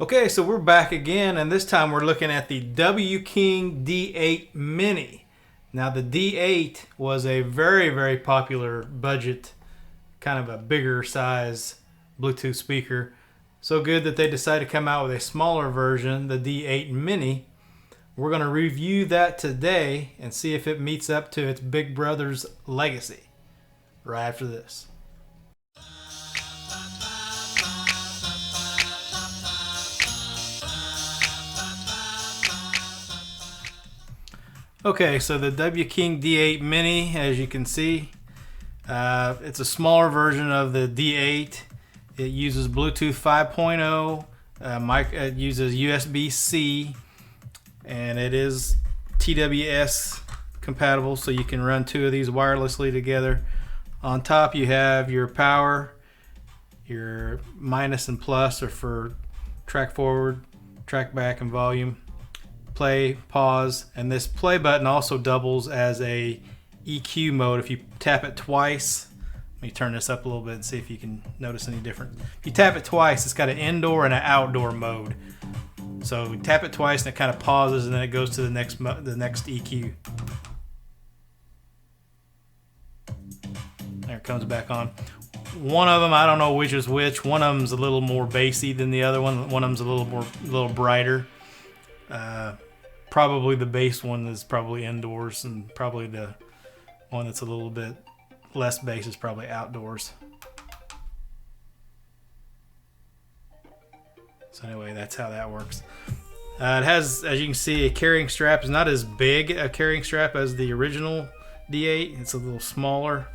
Okay, so we're back again, and this time we're looking at the W King D8 Mini. Now, the D8 was a very, very popular budget, kind of a bigger size Bluetooth speaker. So good that they decided to come out with a smaller version, the D8 Mini. We're going to review that today and see if it meets up to its big brother's legacy right after this. Okay, so the W King D8 Mini, as you can see, it's a smaller version of the D8. It uses Bluetooth 5.0, it uses USB-C, and it is TWS compatible, so you can run two of these wirelessly together. On top, you have your power. Your minus and plus are for track forward, track back, and volume. Play, pause, and this play button also doubles as a EQ mode. If you tap it twice, let me turn this up a little bit and see if you can notice any difference. If you tap it twice, it's got an indoor and an outdoor mode. So tap it twice and it kind of pauses, and then it goes to the next EQ. There it comes back on. One of them, I don't know which is which. One of them's a little more bassy than the other one. One of them's a little brighter. Probably the bass one is probably indoors, and probably the one that's a little bit less bass is probably outdoors. So anyway, that's how that works. It has, as you can see, a carrying strap. It's not as big a carrying strap as the original D8. It's a little smaller.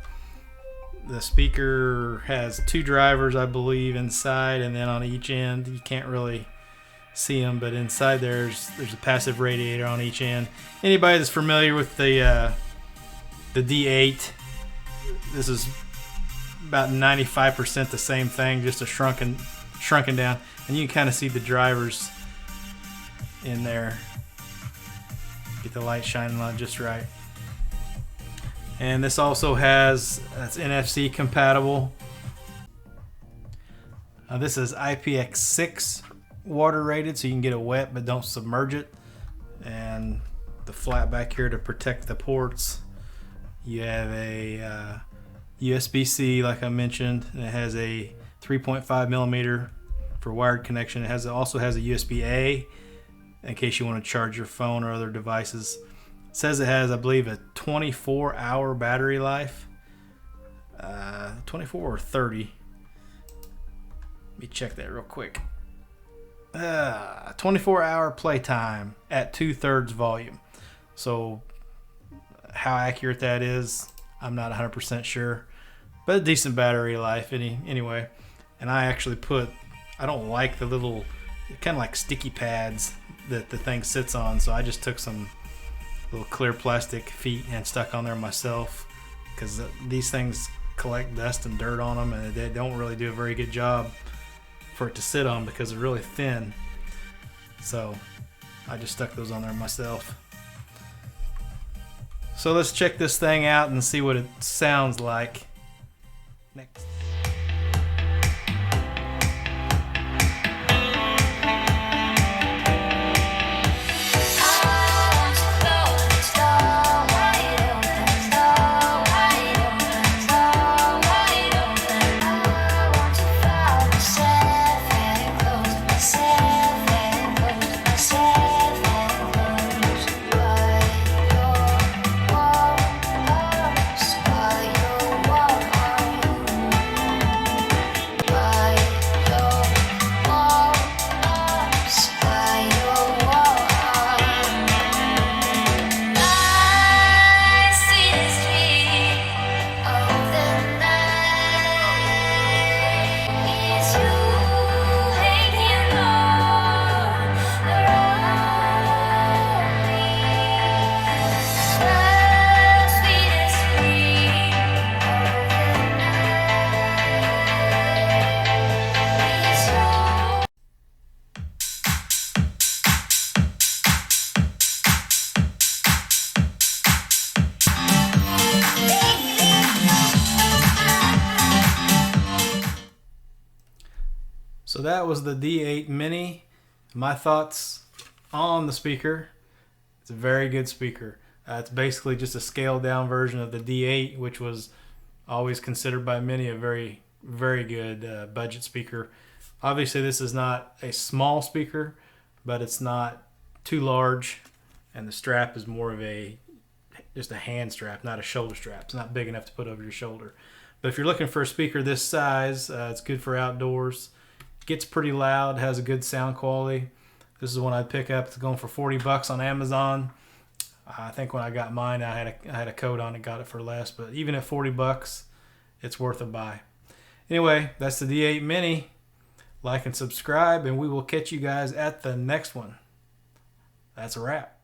The speaker has two drivers, I believe, inside, and then on each end, you can't really see them, but inside there's a passive radiator on each end. Anybody that's familiar with the D8, this is about 95% the same thing, just a shrunken down, and you can kind of see the drivers in there. Get the light shining on just right. And this also has, it's NFC compatible. This is IPX6 water rated, so you can get it wet but don't submerge it. And the flap back here to protect the ports. You have a USB-C, like I mentioned, and it has a 3.5 millimeter for wired connection. It also has a USB-A in case you want to charge your phone or other devices. It says it has, I believe, a 24-hour battery life. 24 or 30. Let me check that real quick. 24-hour playtime at 2/3 volume. So how accurate that is, I'm not 100% sure, but a decent battery life anyway. And I actually I don't like the little, kind of like sticky pads that the thing sits on, so I just took some little clear plastic feet and stuck on there myself, because these things collect dust and dirt on them, and they don't really do a very good job for it to sit on because they're really thin. So I just stuck those on there myself. So let's check this thing out and see what it sounds like. Next. So that was the D8 Mini. My thoughts on the speaker: it's a very good speaker. It's basically just a scaled down version of the D8, which was always considered by many a very, very good budget speaker. Obviously, this is not a small speaker, but it's not too large, and the strap is more of just a hand strap, not a shoulder strap. It's not big enough to put over your shoulder. But if you're looking for a speaker this size, it's good for outdoors. Gets pretty loud, has a good sound quality. This is one I'd pick up. It's going for $40 on Amazon. I think when I got mine, I had a code on it, got it for less. But even at $40, it's worth a buy. Anyway, that's the D8 Mini. Like and subscribe, and we will catch you guys at the next one. That's a wrap.